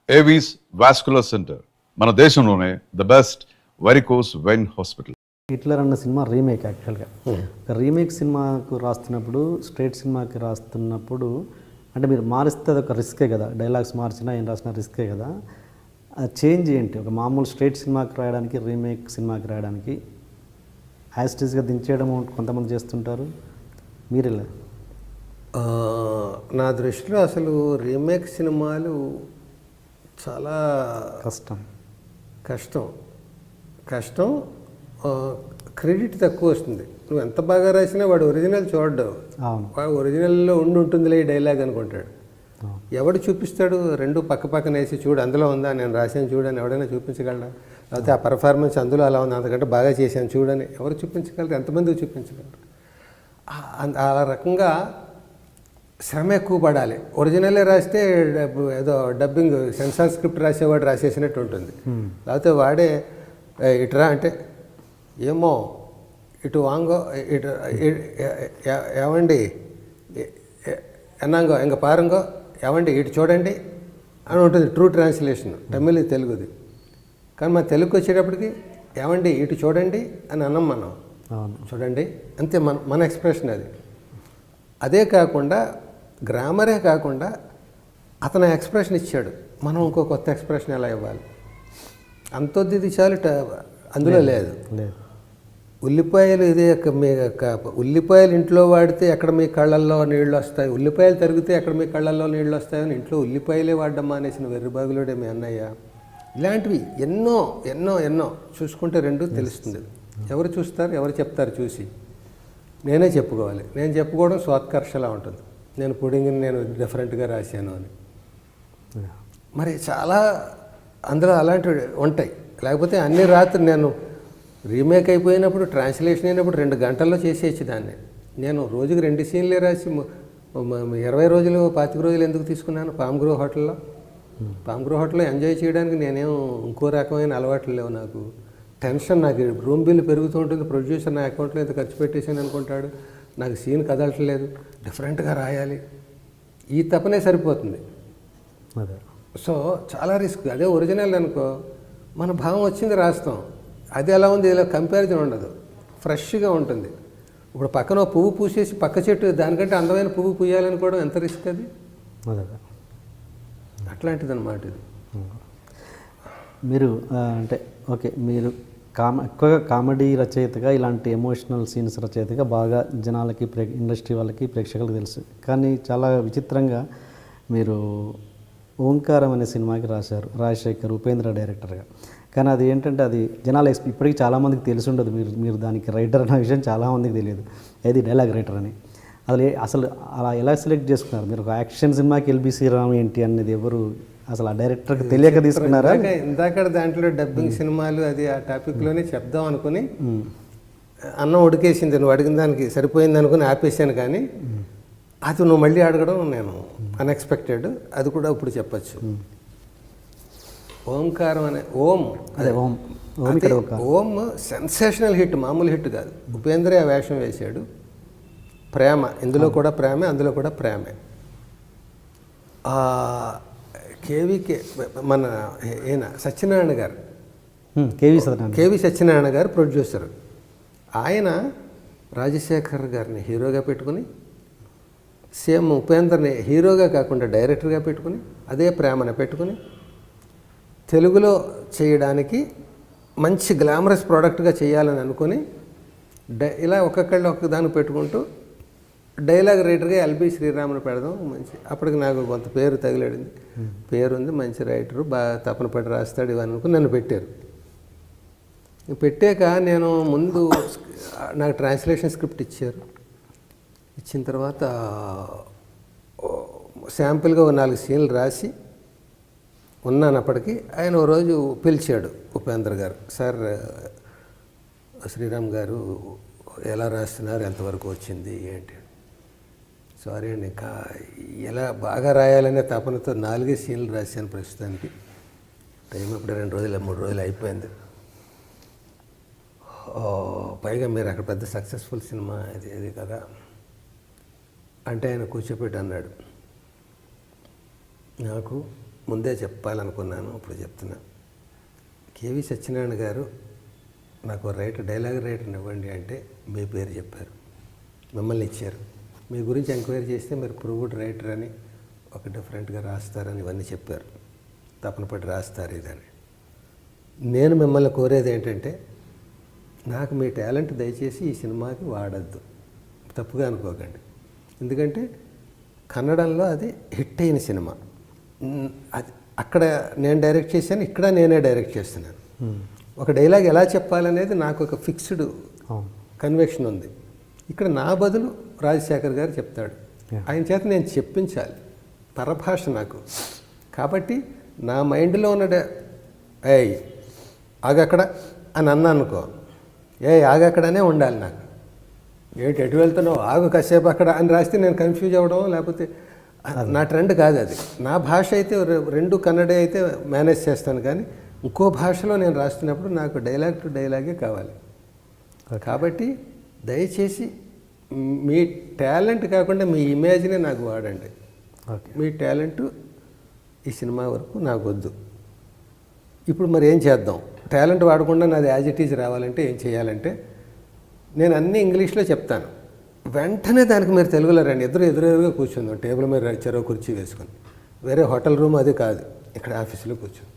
Avis vascular centre మన దేశంలోనే the best varicose vein hospital. Hitler అన్న సినిమా రీమేక్ యాక్చువల్గా. రీమేక్ సినిమాకు రాస్తున్నప్పుడు, స్ట్రేట్ సినిమాకి రాస్తున్నప్పుడు అంటే మీరు మారిస్తే అది ఒక రిస్కే కదా, డైలాగ్స్ మార్చినా ఏం రాసినా రిస్కే కదా. ఆ చేంజ్ ఏంటి ఒక మామూలు స్ట్రేట్ సినిమాకి రాయడానికి, రీమేక్ సినిమాకి రాయడానికి? యాస్టీస్గా దించేయడం కొంతమంది చేస్తుంటారు, మీరెలా? నా దృష్టిలో అసలు రీమేక్ సినిమాలు చాలా కష్టం. క్రెడిట్ తక్కువ వస్తుంది. నువ్వు ఎంత బాగా రాసినా వాడు ఒరిజినల్ చూడడు. వాడు ఒరిజినల్లో ఉంటుందిలే ఈ డైలాగ్ అనుకుంటాడు. ఎవడు చూపిస్తాడు? రెండు పక్క పక్కన వేసి చూడు అందులో ఉందా, నేను రాశాను చూడని ఎవడైనా చూపించగలరా? లేకపోతే ఆ పర్ఫార్మెన్స్ అందులో అలా ఉంది, అంతకంటే బాగా చేశాను చూడని ఎవరు చూపించగలరు? ఎంతమందికి చూపించగలరు? ఆ రకంగా శ్రమ ఎక్కువ పడాలి. ఒరిజినలే రాస్తే ఏదో డబ్బింగ్ సెన్సార్ స్క్రిప్ట్ రాసేవాడు రాసేసినట్టు ఉంటుంది. లేకపోతే వాడే ఇటురా అంటే ఏమో ఇటు వాంగో ఇటు ఏవండి ఎన్నాంగో ఎంగ పారంగో ఏవండి ఇటు చూడండి అని ఉంటుంది ట్రూ ట్రాన్స్లేషన్ తమిళ్ తెలుగుది. కానీ మన తెలుగుకి వచ్చేటప్పటికి ఏవండి ఇటు చూడండి అని అన్నాం మనం. చూడండి అంతే మన ఎక్స్ప్రెషన్ అది. అదే కాకుండా గ్రామరే కాకుండా అతను ఎక్స్ప్రెషన్ ఇచ్చాడు, మనం ఇంకో కొత్త ఎక్స్ప్రెషన్ ఎలా ఇవ్వాలి? అంతొద్ది చాలు అందులో లేదు. ఉల్లిపాయలు ఇదే ఉల్లిపాయలు ఇంట్లో వాడితే ఎక్కడ మీ కళ్ళల్లో నీళ్ళు వస్తాయి, ఉల్లిపాయలు తరిగితే ఎక్కడ మీ కళ్ళల్లో నీళ్ళు వస్తాయని ఇంట్లో ఉల్లిపాయలే వాడడం మానేసిన వెర్రిబాగులోడే మీ అన్నయ్య. ఇలాంటివి ఎన్నో ఎన్నో ఎన్నో చూసుకుంటే రెండు తెలుస్తుంది. ఎవరు చూస్తారు, ఎవరు చెప్తారు? చూసి నేనే చెప్పుకోవాలి. నేను చెప్పుకోవడం స్వాత్కర్షలా ఉంటుంది. నేను పుడింగిని నేను డిఫరెంట్గా రాశాను అని. మరి చాలా అందులో అలాంటివి ఉంటాయి. లేకపోతే అన్ని రాత్రి నేను రీమేక్ అయిపోయినప్పుడు, ట్రాన్స్లేషన్ అయినప్పుడు 2 గంటల్లో చేసేయచ్చు దాన్ని. నేను రోజుకి 2 సీన్లే రాసి 20 రోజులు 25 రోజులు ఎందుకు తీసుకున్నాను? పామ్ గ్రో హోటల్లో ఎంజాయ్ చేయడానికి నేనేం ఇంకో రకమైన అలవాట్లు లేవు నాకు. టెన్షన్, నాకు రూమ్ బిల్లు పెరుగుతూ ఉంటుంది. ప్రొడ్యూసర్ నా అకౌంట్లో ఎంత ఖర్చు పెట్టేసాను అనుకుంటాడు, నాకు సీన్ కదలట్లేదు, డిఫరెంట్గా రాయాలి, ఈ తపనే సరిపోతుంది. అదే. సో చాలా రిస్క్. అదే ఒరిజినల్ అనుకో, మన భావం వచ్చింది రాస్తాం. అది ఎలా ఉంది, ఇలా కంపారిజన్ ఉండదు, ఫ్రెష్గా ఉంటుంది. ఇప్పుడు పక్కన పువ్వు పూసేసి పక్క చెట్టు దానికంటే అందమైన పువ్వు పూయాలనుకోవడం ఎంత రిస్క్ అది. అట్లాంటిది అన్నమాట ఇది. మీరు అంటే ఓకే, మీరు ఎక్కువగా కామెడీ రచయితగా, ఇలాంటి ఎమోషనల్ సీన్స్ రచయితగా బాగా జనాలకి, ఇండస్ట్రీ వాళ్ళకి, ప్రేక్షకులకు తెలుసు. కానీ చాలా విచిత్రంగా మీరు ఓంకారం అనే సినిమాకి రాశారు, రాజశేఖర్ ఉపేంద్ర డైరెక్టర్గా. కానీ అది ఏంటంటే అది జనాలు ఇప్పటికీ చాలామందికి తెలిసి ఉండదు, మీరు దానికి రైటర్ అనే విషయం చాలామందికి తెలియదు, ఏది డైలాగ్ రైటర్ అని. అసలు అలా ఎలా సెలెక్ట్ చేసుకున్నారు మీరు? ఒక యాక్షన్ సినిమాకి ఎల్బి శ్రీరామ్ ఏంటి అనేది ఎవరు అసలు ఆ డైరెక్టర్కి తెలియక తీసుకున్నారా? ఇందాక దాంట్లో డబ్బింగ్ సినిమాలు అది ఆ టాపిక్లోనే చెప్దాం అనుకుని అన్నం ఉడికేసింది, నువ్వు అడిగిన దానికి సరిపోయింది అనుకుని ఆపేసాను. కానీ అది నువ్వు మళ్ళీ అడగడం నేను అన్ఎక్స్పెక్టెడ్. అది కూడా ఇప్పుడు చెప్పచ్చు. ఓంకారం అనే ఓం సెన్సేషనల్ హిట్, మామూలు హిట్ కాదు. ఉపేంద్రే ఆ వేషం వేశాడు. ప్రేమ, ఇందులో కూడా ప్రేమే, అందులో కూడా ప్రేమే. కేవీకే మన ఈయన సత్యనారాయణ గారు, కేవీ సత్యనారాయణ గారు ప్రొడ్యూసర్. ఆయన రాజశేఖర్ గారిని హీరోగా పెట్టుకుని, సేమ్ ఉపేంద్రని హీరోగా కాకుండా డైరెక్టర్గా పెట్టుకుని, అదే ప్రేమను పెట్టుకుని తెలుగులో చేయడానికి మంచి గ్లామరస్ ప్రోడక్ట్గా చేయాలని అనుకుని ఇలా ఒక్కొక్కళ్ళు ఒక్కదాన్ని పెట్టుకుంటూ డైలాగ్ రైటర్గా ఎల్బి శ్రీరామ్ని పెడదాం. మంచి అప్పటికి నాకు కొంత పేరు తగిలాడింది, పేరుంది, మంచి రైటరు, బాగా తపన పడి రాస్తాడు ఇవన్నీ అనుకుని నన్ను పెట్టారు. పెట్టాక నేను ముందు నాకు ట్రాన్స్లేషన్ స్క్రిప్ట్ ఇచ్చారు. ఇచ్చిన తర్వాత శాంపుల్గా 4 సీన్లు రాసి ఉన్నాను. అప్పటికి ఆయన ఓ రోజు పిలిచాడు ఉపేంద్ర గారు, సార్ శ్రీరామ్ గారు ఎలా రాస్తున్నారు, ఎంతవరకు వచ్చింది ఏంటి? సారీ అండి, ఇంకా ఎలా బాగా రాయాలనే తపనతో 4 సీన్లు రాశాను ప్రస్తుతానికి. టైం ఇప్పుడు 2 రోజులు 3 రోజులు అయిపోయింది. పైగా మీరు అక్కడ పెద్ద సక్సెస్ఫుల్ సినిమా ఇది కదా అంటే ఆయన కూర్చోపెట్టి అన్నాడు, నాకు ముందే చెప్పాలనుకున్నాను, ఇప్పుడు చెప్తున్నా. కేవి సత్యనారాయణ గారు నాకు డైలాగ్ రైటర్ని ఇవ్వండి అంటే మీ పేరు చెప్పారు, మిమ్మల్ని ఇచ్చారు. మీ గురించి ఎంక్వైరీ చేస్తే మీరు ప్రూవ్డ్ రైటర్ అని, ఒక డిఫరెంట్గా రాస్తారని ఇవన్నీ చెప్పారు, తపన పడి రాస్తారు ఇదని. నేను మిమ్మల్ని కోరేది ఏంటంటే, నాకు మీ టాలెంట్ దయచేసి ఈ సినిమాకి వాడద్దు, తప్పుగా అనుకోకండి. ఎందుకంటే కన్నడంలో అది హిట్ అయిన సినిమా. అది అక్కడ నేను డైరెక్ట్ చేశాను, ఇక్కడ నేనే డైరెక్ట్ చేస్తున్నాను. ఒక డైలాగ్ ఎలా చెప్పాలనేది నాకు ఒక ఫిక్స్డ్ కన్వెక్షన్ ఉంది. ఇక్కడ నా బదులు రాజశేఖర్ గారు చెప్తాడు, ఆయన చేత నేను చెప్పించాలి. పరభాష నాకు కాబట్టి నా మైండ్లో ఉన్న ఏయ్ ఆగక్కడ అని అన్నా అనుకో, ఆగక్కడనే ఉండాలి నాకు. ఎటు వెళ్తున్నావు, ఆగు కాసేపు అక్కడ అని రాస్తే నేను కన్ఫ్యూజ్ అవ్వడం, లేకపోతే నా ట్రెండ్ కాదు అది. నా భాష అయితే రెండు కన్నడే అయితే మేనేజ్ చేస్తాను, కానీ ఇంకో భాషలో నేను రాస్తున్నప్పుడు నాకు డైలాగ్ టు డైలాగే కావాలి. కాబట్టి దయచేసి మీ టాలెంట్ కాకుండా మీ ఇమేజ్నే నాకు వాడండి. మీ టాలెంట్ ఈ సినిమా వరకు నాకు వద్దు. ఇప్పుడు మరి ఏం చేద్దాం? టాలెంట్ వాడకుండా నాది యాజ్ ఇట్ ఈజ్ రావాలంటే ఏం చేయాలంటే, నేను అన్నీ ఇంగ్లీష్లో చెప్తాను, వెంటనే దానికి మీరు తెలుగులో రండి. ఎదురుగా కూర్చుందాం, టేబుల్ మీద చెరో కుర్చీ వేసుకొని. వేరే హోటల్ రూమ్ అది కాదు, ఇక్కడ ఆఫీసులో కూర్చుంది.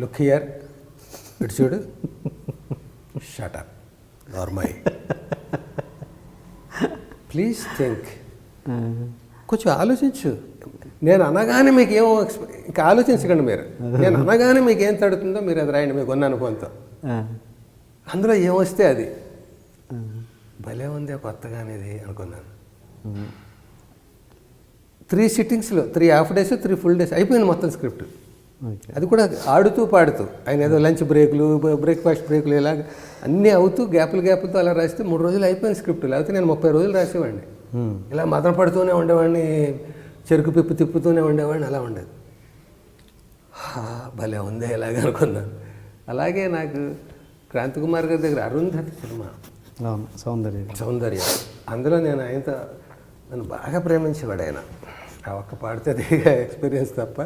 లుక్ హియర్, ఇటు చూడు, shut up normal, please think. కొంచెం ఆలోచించు. నేను అనగానే మీకు ఏమో ఇంకా ఆలోచించకండి మీరు. నేను అనగానే మీకు ఏం తడుతుందో మీరు అది రాయండి, మీకు ఉన్న అనుభవంతో. అందులో ఏమొస్తే అది భలే ఉంది కొత్తగానేది అనుకున్నాను. 3 సిట్టింగ్స్లో 3 హాఫ్ డేస్ 3 ఫుల్ డేస్ అయిపోయింది మొత్తం స్క్రిప్ట్. అది కూడా ఆడుతూ పాడుతూ, ఆయన ఏదో లంచ్ బ్రేకులు, బ్రేక్ఫాస్ట్ బ్రేకులు, ఇలాగ అన్నీ అవుతూ గ్యాపులతో అలా రాస్తే 3 రోజులు అయిపోయింది స్క్రిప్ట్. లేకపోతే నేను 30 రోజులు రాసేవాడిని. ఇలా మదన పడుతూనే ఉండేవాడిని, చెరుకు పిప్పు తిప్పుతూనే ఉండేవాడిని, అలా ఉండేది. భలే ఉందే ఇలాగ అనుకున్నాను. అలాగే నాకు క్రాంతికుమార్ గారి దగ్గర అరుంధతి సినిమా, సౌందర్య, అందులో నేను ఆయనతో నన్ను బాగా ప్రేమించేవాడు ఆయన. ఆ ఒక్క పాడితే ఎక్స్పీరియన్స్ తప్ప.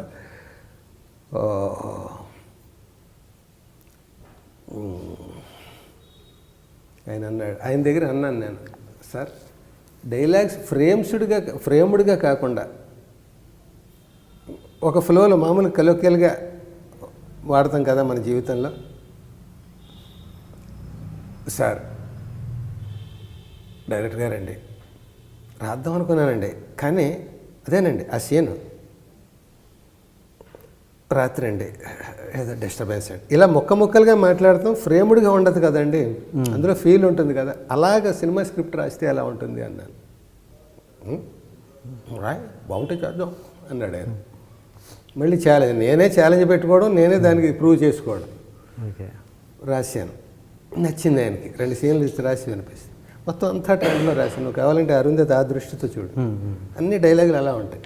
ఆయన అన్నాడు, ఆయన దగ్గర అన్నాను నేను, సార్ డైలాగ్స్ ఫ్రేమ్డ్గా కాకుండా ఒక ఫ్లోలో మామూలు కలోకియల్గా వాడతాం కదా మన జీవితంలో. సార్ డైరెక్టర్ గారండి రాద్దాం అనుకున్నానండి, కానీ అదేనండి ఆ సీన్ రాత్రి అండి ఏదో డిస్టర్బెన్స్ అండి, ఇలా ముక్కలుగా మాట్లాడతాం. ఫ్రేమ్డ్గా ఉండదు కదండి, అందులో ఫీల్ ఉంటుంది కదా. అలాగ సినిమా స్క్రిప్ట్ రాస్తే ఎలా ఉంటుంది అన్నాను. రాయ్ బాగుంటే చేద్దాం అన్నాడు ఆయన. మళ్ళీ నేనే ఛాలెంజ్ పెట్టుకోవడం, నేనే దానికి ప్రూవ్ చేసుకోవడం. రాశాను, నచ్చింది ఆయనకి. 2 సీన్లు ఇచ్చి రాసి వినిపిస్తుంది. మొత్తం అంతా ట్రెండ్లో రాశాను. నువ్వు కావాలంటే అరుంధతి ఆ దృష్టితో చూడు, అన్ని డైలాగులు అలా ఉంటాయి.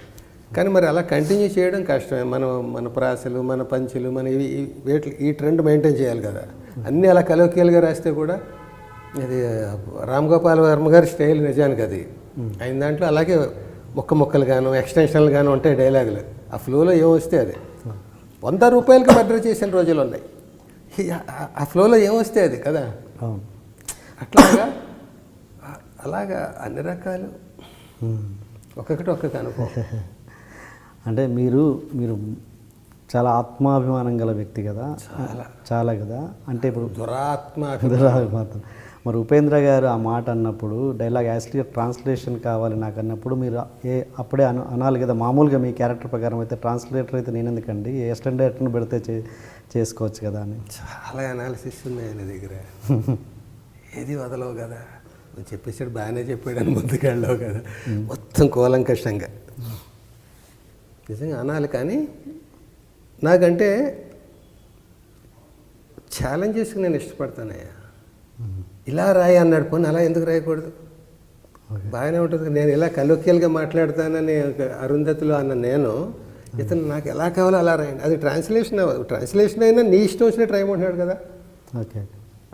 కానీ మరి అలా కంటిన్యూ చేయడం కష్టమే. మన ప్రాసలు, మన పంచులు, మన ఈ ట్రెండ్ మెయింటైన్ చేయాలి కదా. అన్నీ అలా కలోకియల్గా రాస్తే కూడా ఇది రామ్ గోపాల్ వర్మ గారి స్టైల్ నిజానికి అది. ఆయన దాంట్లో అలాగే ముక్కలు గాను ఎక్స్టెన్షన్లు గాను ఉంటాయి డైలాగులు. ఆ ఫ్లోలో ఏమొస్తే అది. 100 రూపాయలకి మర్డర్ చేసిన రోజులు ఉన్నాయి. ఆ ఫ్లోలో ఏమొస్తే అది కదా. అలాగా అన్ని రకాలు ఒక్కొక్కటి అనుభవం. అంటే మీరు చాలా ఆత్మాభిమానం గల వ్యక్తి కదా, చాలా కదా. అంటే ఇప్పుడు దురాత్మాభిమానం. మరి ఉపేంద్ర గారు ఆ మాట అన్నప్పుడు, డైలాగ్ యాక్చువల్గా ట్రాన్స్లేషన్ కావాలి నాకు అన్నప్పుడు, మీరు అప్పుడే అనాలి కదా. మామూలుగా మీ క్యారెక్టర్ ప్రకారం అయితే ట్రాన్స్లేటర్ అయితే నేను ఎందుకండి, అసిస్టెంట్ డైరెక్టర్ని పెడితే చేసుకోవచ్చు కదా అని. చాలా అనాలిసిస్ ఉన్నాయి ఆయన దగ్గర. ఏది వదలవు కదా, నువ్వు చెప్పేసాడు బాగానే చెప్పాడు అని ముందుకెళ్ళావు కదా, మొత్తం కూలంకషంగా నిజంగా అనాలి. కానీ నాకంటే ఛాలెంజెస్కి నేను ఇష్టపడతానయ్యా. ఇలా రాయి అన్నాడు, పోనీ అలా ఎందుకు రాయకూడదు, బాగానే ఉంటుంది. నేను ఇలా కలోకియల్గా మాట్లాడతానని అరుంధతిలో అన్న నేను, ఇతను నాకు ఎలా కావాలో అలా రాయండి. అది ట్రాన్స్లేషన్ అయినా నీ ఇష్టం వచ్చినట్టు రాయమంటున్నాడు కదా. ఓకే,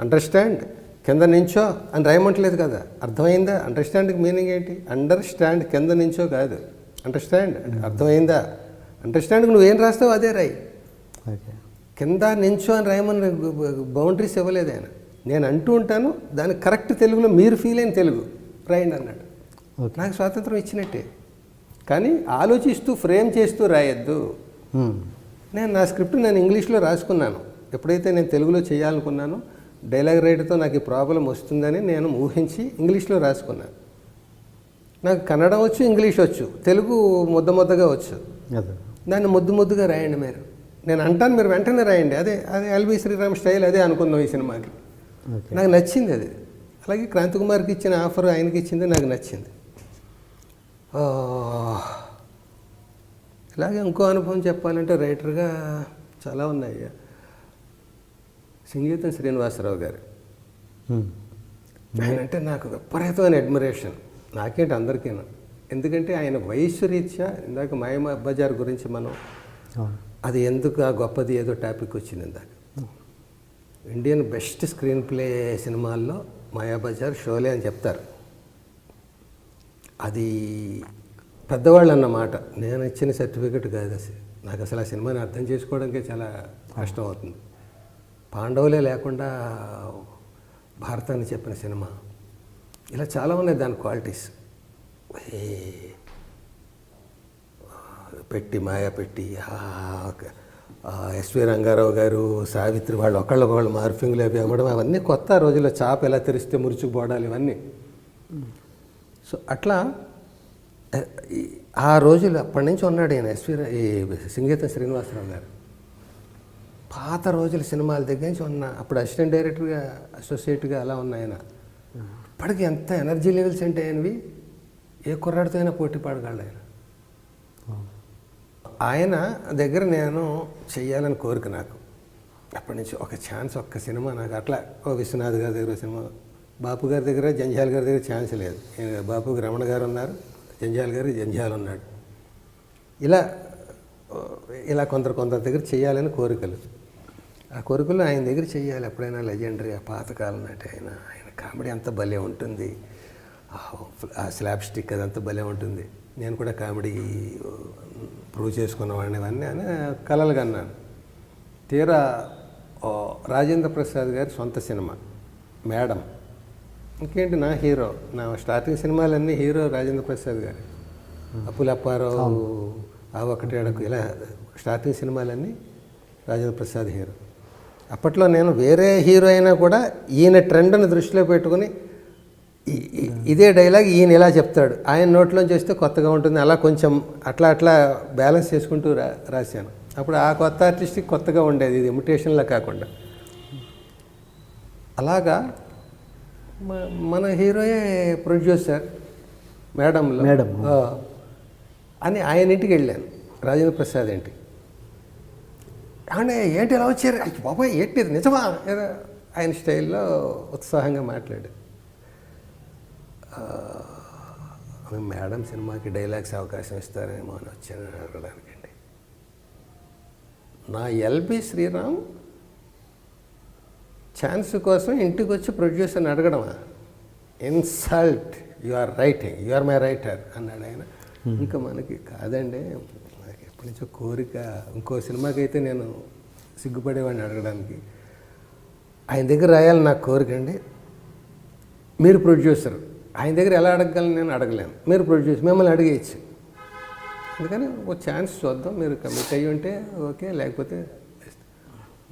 అండర్స్టాండ్ కింద నించో అని రాయమంటలేదు కదా. అర్థమైందా? అండర్స్టాండ్కి మీనింగ్ ఏంటి? అండర్స్టాండ్ కింద నించో కాదు, అండర్స్టాండ్ అర్థమైందా అండర్స్టాండింగ్ నువ్వేం రాస్తావు అదే రాయి, ఓకే. కింద నించో అని రాయమని బౌండరీస్ ఇవ్వలేదు ఆయన. నేను అంటూ ఉంటాను, దాని కరెక్ట్ తెలుగులో మీరు ఫీల్ అయిన తెలుగు రాయండి అన్నాడు. ఓకే. నాకు స్వాతంత్రం ఇచ్చినట్టే, కానీ ఆలోచిస్తూ ఫ్రేమ్ చేస్తూ రాయొద్దు. నేను నా స్క్రిప్ట్ నేను ఇంగ్లీష్లో రాసుకున్నాను. ఎప్పుడైతే నేను తెలుగులో చేయాలనుకున్నానో డైలాగ్ రైటర్తో నాకు ఈ ప్రాబ్లం వస్తుందని నేను ఊహించి ఇంగ్లీష్లో రాసుకున్నాను. నాకు కన్నడ వచ్చు, ఇంగ్లీష్ వచ్చు, తెలుగు ముద్దగా వచ్చు. అదే. దాన్ని ముద్దుగా రాయండి మీరు. నేను అంటాను, మీరు వెంటనే రాయండి. అదే ఎల్బి శ్రీరామ్ స్టైల్, అదే అనుకుందాం ఈ సినిమాకి. ఓకే. నాకు నచ్చింది అది. అలాగే క్రాంతి కుమార్కి ఇచ్చిన ఆఫర్ ఆయనకి ఇచ్చింది నాకు నచ్చింది. ఇలాగే ఇంకో అనుభవం చెప్పాలంటే రైటర్గా చాలా ఉన్నాయి. సంగీతం శ్రీనివాసరావు గారు, ఆయన అంటే నాకు విపరీతమైన అడ్మిరేషన్. నాకేంటి అందరికీనా, ఎందుకంటే ఆయన వయస్సు రీత్యా, ఇందాక మాయాబజార్ గురించి మనం అది ఎందుకు ఆ గొప్పది ఏదో టాపిక్ వచ్చింది ఇందాక. ఇండియన్ బెస్ట్ స్క్రీన్ ప్లే సినిమాల్లో మాయాబజార్, షోలే అని చెప్తారు. అది పెద్దవాళ్ళు అన్నమాట, నేను ఇచ్చిన సర్టిఫికెట్ కాదు అసలు. నాకు అసలు ఆ సినిమాని అర్థం చేసుకోవడానికే చాలా కష్టం అవుతుంది. పాండవులే లేకుండా భారతాన్ని చెప్పిన సినిమా, ఇలా చాలా ఉన్నాయి దాని క్వాలిటీస్. పెట్టి మాయా పెట్టి, ఎస్వి రంగారావు గారు, సావిత్రి, వాళ్ళు ఒకళ్ళొకళ్ళు మార్ఫింగ్లు అవి అవ్వడం, అవన్నీ కొత్త రోజుల్లో. చాప ఎలా తెరిస్తే మురుచుకుపోవడాలు ఇవన్నీ. సో అట్లా ఆ రోజులు అప్పటి నుంచి ఉన్నాడు ఆయన ఈ సంగీతం శ్రీనివాసరావు గారు. పాత రోజుల సినిమాల దగ్గర నుంచి ఉన్న, అప్పుడు అసిస్టెంట్ డైరెక్టర్గా, అసోసియేట్గా అలా ఉన్న ఆయన. ఇప్పటికి ఎంత ఎనర్జీ లెవెల్స్ అంటే ఆయనవి, ఏ కుర్రాడితో అయినా పోటీ పడగలడు ఆయన. ఆయన దగ్గర నేను చెయ్యాలని కోరిక నాకు అప్పటి నుంచి. ఒక ఛాన్స్, ఒక్క సినిమా నాకు అట్లా. విశ్వనాథ్ గారి దగ్గర సినిమా, బాపు గారి దగ్గర, జంజాల్ గారి దగ్గర ఛాన్స్ లేదు. బాపుకి రమణ గారు ఉన్నారు, జంజాల్ గారు జంజాల్ ఉన్నాడు. ఇలా కొందరు దగ్గర చేయాలని కోరికలు. ఆ కోరికలు ఆయన దగ్గర చెయ్యాలి ఎప్పుడైనా. లెజెండరీ, ఆ పాతకాలం నాటి ఆయన కామెడీ అంత భలే ఉంటుంది, ఆ స్లాబ్ స్టిక్ అదంతా భలే ఉంటుంది. నేను కూడా కామెడీ ప్రూవ్ చేసుకున్నవాడిని ఇవన్నీ అని కలలుగా అన్నాను. తీరా రాజేంద్ర ప్రసాద్ గారి సొంత సినిమా మేడం, ఇంకేంటి నా హీరో, నా స్టార్టింగ్ సినిమాలన్నీ హీరో రాజేంద్ర ప్రసాద్ గారు. అప్పులప్పారావు, ఆ ఒకటి అడకు, ఇలా స్టార్టింగ్ సినిమాలన్నీ రాజేంద్ర ప్రసాద్ హీరో. అప్పట్లో నేను వేరే హీరో అయినా కూడా ఈయన ట్రెండ్ని దృష్టిలో పెట్టుకుని ఇదే డైలాగ్ ఈయన ఇలా చెప్తాడు, ఆయన నోట్లోంచి వస్తే కొత్తగా ఉంటుంది, అలా కొంచెం అట్లా బ్యాలెన్స్ చేసుకుంటూ రాశాను. అప్పుడు ఆ కొత్త ఆర్టిస్ట్కి కొత్తగా ఉండేది, ఇది ఇమిటేషన్లా కాకుండా. అలాగా మన హీరోయే ప్రొడ్యూసర్ మేడంలో అని ఆయన ఇంటికి వెళ్ళాను, రాజేంద్ర ప్రసాద్ ఇంటికి. అంటే ఏంటి ఎలా వచ్చారు, బాబాయ్ ఏంటి నిజమా, ఆయన స్టైల్లో ఉత్సాహంగా మాట్లాడాడు. మేడం సినిమాకి డైలాగ్స్ అవకాశం ఇస్తారేమో అని వచ్చాను అడగడానికండి. నా ఎల్బి శ్రీరామ్ ఛాన్స్ కోసం ఇంటికి వచ్చి ప్రొడ్యూసర్ని అడగడమా, insult, you are writing, you are my writer అన్నాడు ఆయన. ఇంకా మనకి కాదండి, నాకు ఎప్పటి నుంచో కోరిక. ఇంకో సినిమాకి అయితే నేను సిగ్గుపడేవాడిని అడగడానికి. ఆయన దగ్గర రాయాలని నాకు కోరిక అండి. మీరు ప్రొడ్యూసర్, ఆయన దగ్గర ఎలా అడగగలను, నేను అడగలేను. మీరు ప్రొడ్యూసర్, మిమ్మల్ని అడిగేయచ్చు. అందుకని ఒక ఛాన్స్ చూద్దాం, మీరు కమిట్ అయ్యి ఉంటే ఓకే, లేకపోతే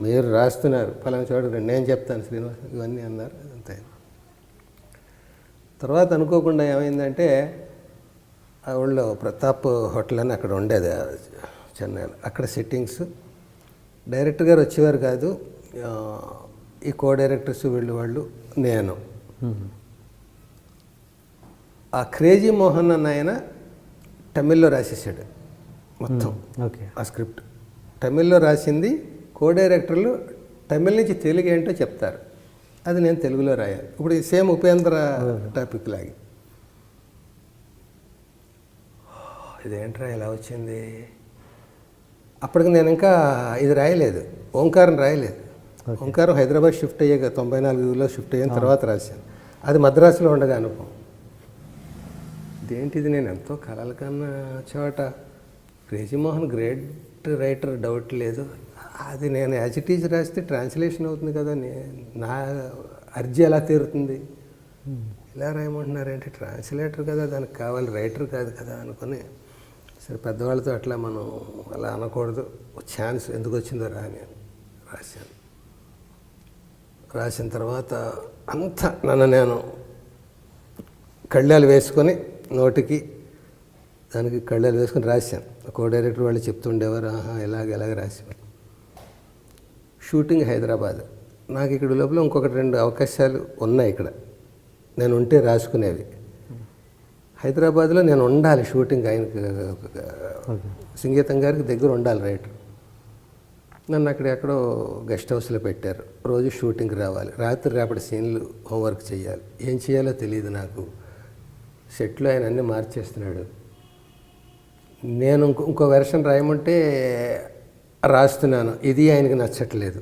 మీరు రాస్తున్నారు ఫలానా చూడండి, నేను చెప్తాను శ్రీనివాస్, ఇవన్నీ అన్నారు. అంతే. తర్వాత అనుకోకుండా ఏమైందంటే, ఆ ఊళ్ళో ప్రతాప్ హోటల్ అని అక్కడ ఉండేది చెన్నైలో, అక్కడ సెట్టింగ్స్. డైరెక్టర్ గారు వచ్చేవారు కాదు, ఈ కో డైరెక్టర్స్ వాళ్ళు నేను. ఆ క్రేజీ మోహన్ అన్న ఆయన తమిళ్లో రాసేసాడు మొత్తం. ఓకే. ఆ స్క్రిప్ట్ తమిళ్లో రాసింది, కో డైరెక్టర్లు తమిళ్ నుంచి తెలుగు ఏంటో చెప్తారు, అది నేను తెలుగులో రాయాలి. ఇప్పుడు సేమ్ ఉపేంద్ర టాపిక్ లాగి. ఇదేంట్రా ఇలా వచ్చింది. అప్పటికి నేను ఇంకా ఇది రాయలేదు, ఓంకారం రాయలేదు. ఓంకారం హైదరాబాద్ షిఫ్ట్ అయ్యాక 94లో షిఫ్ట్ అయిన తర్వాత రాశాను. అది మద్రాసులో ఉండగా అనుభవం. ఇదేంటిది, నేను ఎంతో కలల కన్నా చోట crazy Mohan great writer doubt లేదు. అది నేను యాజ్ ఇట్ ఈజ్ రాస్తే ట్రాన్స్లేషన్ అవుతుంది కదా, నా అర్జీ ఎలా తీరుతుంది, ఇలా రాయమంటున్నారంటే ట్రాన్స్లేటర్ కదా, దానికి కావాలి, రైటర్ కాదు కదా అనుకుని, సరే పెద్దవాళ్ళతో అట్లా మనం అలా అనకూడదు, ఛాన్స్ ఎందుకు వచ్చిందో రాని రాశాను. రాసిన తర్వాత అంతా నన్ను నేను కళ్ళాలు వేసుకొని నోటికి దానికి కళ్ళాలు వేసుకొని రాశాను. కో డైరెక్టర్ వాళ్ళు చెప్తుండేవారు, ఎలాగ రాశాను. షూటింగ్ హైదరాబాద్. నాకు ఇక్కడ లోపల ఇంకొకటి 2 అవకాశాలు ఉన్నాయి ఇక్కడ, నేను ఉంటే రాసుకునేవి. హైదరాబాద్లో నేను ఉండాలి, షూటింగ్ ఆయనకి సంగీతం గారికి దగ్గర ఉండాలి రైటర్. నన్ను అక్కడ ఎక్కడో గెస్ట్ హౌస్లో పెట్టారు. రోజు షూటింగ్కి రావాలి, రాత్రి రేపటి సీన్లు హోంవర్క్ చేయాలి. ఏం చేయాలో తెలియదు నాకు. సెట్లో ఆయన అన్నీ మార్చేస్తున్నాడు. నేను ఇంకో వెర్షన్ రాయమంటే రాస్తున్నాను, ఇది ఆయనకి నచ్చట్లేదు.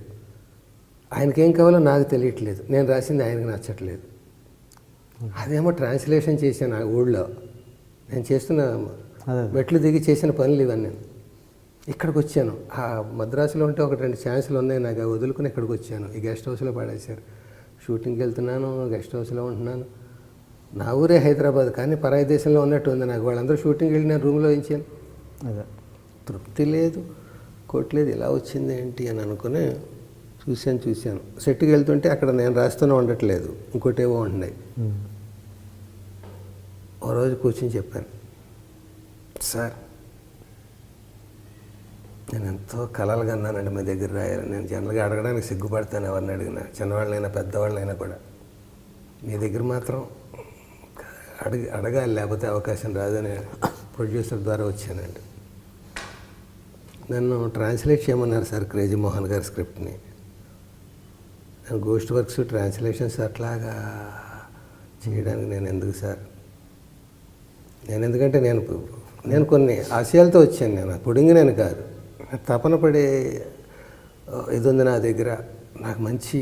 ఆయనకేం కావాలో నాకు తెలియట్లేదు, నేను రాసింది ఆయనకి నచ్చట్లేదు. అదేమో ట్రాన్స్లేషన్ చేశాను ఆ ఊళ్ళో. నేను చేస్తున్న మెట్లు దిగి చేసిన పనులు ఇవన్నీ. ఇక్కడికి వచ్చాను. ఆ మద్రాసులో ఉంటే 1-2 ఛాన్సులు ఉన్నాయి నాకు, అవి వదులుకుని ఇక్కడికి వచ్చాను. ఈ గెస్ట్ హౌస్లో పడేశారు. షూటింగ్కి వెళ్తున్నాను, గెస్ట్ హౌస్లో ఉంటున్నాను. నా ఊరే హైదరాబాద్, కానీ పరాయి దేశంలో ఉన్నట్టు ఉంది నాకు. వాళ్ళందరూ షూటింగ్కి వెళ్ళి నేను రూమ్లో ఉంచాను. అదే తృప్తి లేదు, కొట్టలేదు, ఇలా వచ్చింది ఏంటి అని అనుకుని చూశాను. సెట్కి వెళ్తుంటే అక్కడ నేను రాస్తూనే ఉండట్లేదు, ఇంకోటేవో ఉంటున్నాయి. ఓ రోజు కూర్చొని చెప్పాను, సార్ నేను ఎంతో కలలు కన్నానండి మీ దగ్గర రాయాలని. నేను జనరల్గా అడగడానికి సిగ్గుపడతాను ఎవరిని అడిగినా, చిన్నవాళ్ళైనా పెద్దవాళ్ళైనా కూడా. మీ దగ్గర మాత్రం అడగాలి, లేకపోతే అవకాశం రాదని ప్రొడ్యూసర్ ద్వారా వచ్చానండి. నన్ను ట్రాన్స్లేట్ చేయమన్నారు సార్ క్రేజీ మోహన్ గారి స్క్రిప్ట్ని. నేను గోస్ట్ వర్క్స్, ట్రాన్స్లేషన్స్ అట్లాగా చేయడానికి నేను ఎందుకు సార్, ఎందుకంటే నేను కొన్ని ఆశయాలతో వచ్చాను. నేను పుడింగి నేను కాదు, తపన పడే ఇది ఉంది నా దగ్గర. నాకు మంచి